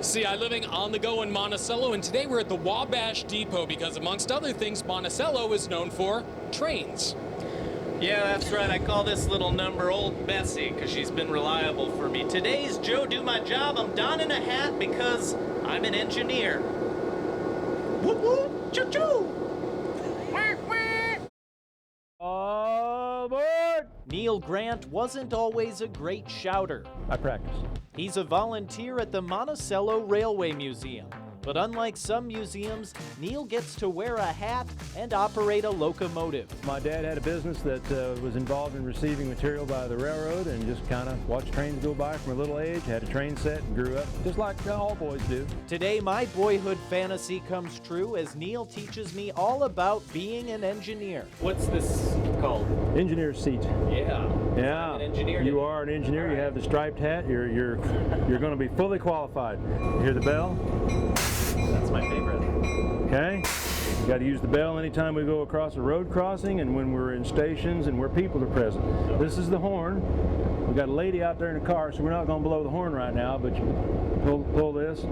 CI Living on the go in Monticello, and today we're at the Wabash Depot because, amongst other things, Monticello is known for trains. Yeah, that's right. I call this little number Old Bessie because she's been reliable for me. Today's Joe Do My Job. I'm donning a hat because I'm an engineer. Whoop whoop, choo choo. All aboard! Neil Grant wasn't always a great shouter. I practice. He's a volunteer at the Monticello Railway Museum. But unlike some museums, Neil gets to wear a hat and operate a locomotive. My dad had a business that was involved in receiving material by the railroad and just kind of watched trains go by from a little age, had a train set and grew up, just like all boys do. Today, my boyhood fantasy comes true as Neil teaches me all about being an engineer. What's this called? Engineer's seat. Yeah. Yeah. I'm an engineer. You are an engineer. You have the striped hat. You're going to be fully qualified. You hear the bell? That's my favorite. Okay. You got to use the bell anytime we go across a road crossing and when we're in stations and where people are present. This is the horn. We got a lady out there in the car, so we're not going to blow the horn right now, but you pull this.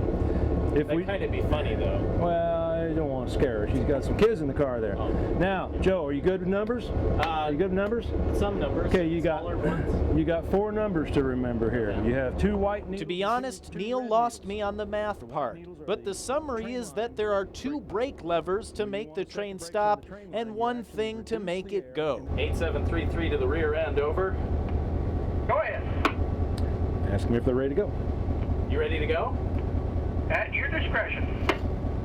That'd kind of be funny though. Well, I don't want to scare her. She's got some kids in the car there. Oh. Now, Joe, are you good with numbers? Are you good with numbers? Some numbers. Okay, you smaller ones. got 4 numbers to remember here. Okay. You have 2 white needles. To be honest, Neil lost me on the math part, but the summary is that there are 2 brake levers to make the train stop and 1 thing to make it go. 8733 to the rear end, over. Go ahead. Ask them if they're ready to go. You ready to go? At your discretion.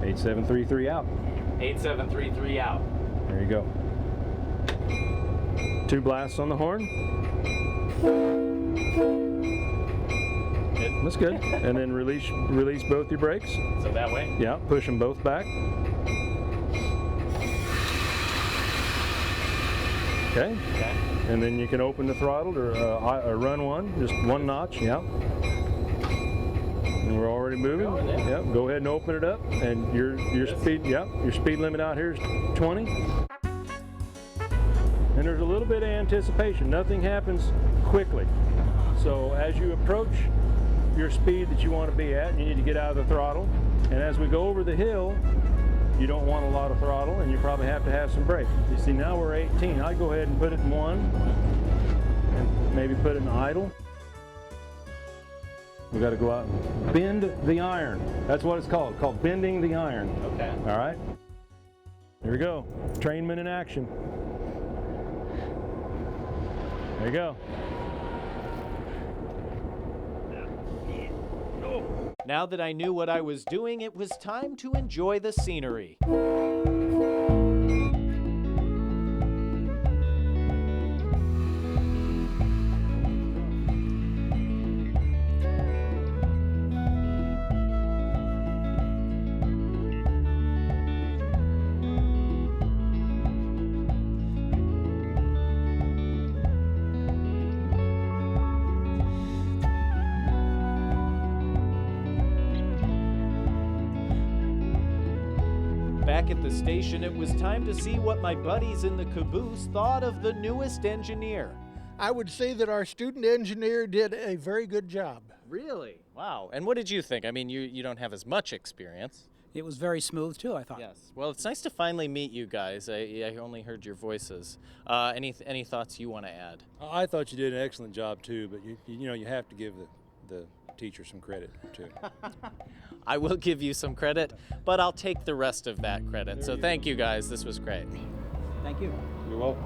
8733 out. 8733 out. There you go. 2 blasts on the horn. Good. That's good. And then release both your brakes. So that way? Yeah, push them both back. Okay. Okay. And then you can open the throttle or run one, just 1 notch. Yeah. And we're already moving. Yep. Go ahead and open it up. And your speed. Yep. Your speed limit out here is 20. And there's a little bit of anticipation. Nothing happens quickly. So as you approach your speed that you want to be at, you need to get out of the throttle. And as we go over the hill, you don't want a lot of throttle, and you probably have to have some brake. You see, now we're 18. I'd go ahead and put it in 1, and maybe put it in idle. We got to go out and bend the iron. That's what it's called bending the iron. Okay. All right. Here we go. Trainman in action. There you go. Now that I knew what I was doing, it was time to enjoy the scenery. Back at the station, it was time to see what my buddies in the caboose thought of the newest engineer. I would say that our student engineer did a very good job. Really? Wow. And what did you think? I mean, you don't have as much experience. It was very smooth too, I thought. Yes. Well, it's nice to finally meet you guys. I only heard your voices. Any thoughts you want to add? I thought you did an excellent job too, but you have to give the teacher some credit too. I will give you some credit, but I'll take the rest of that credit. So thank you guys. This was great. Thank you. You're welcome.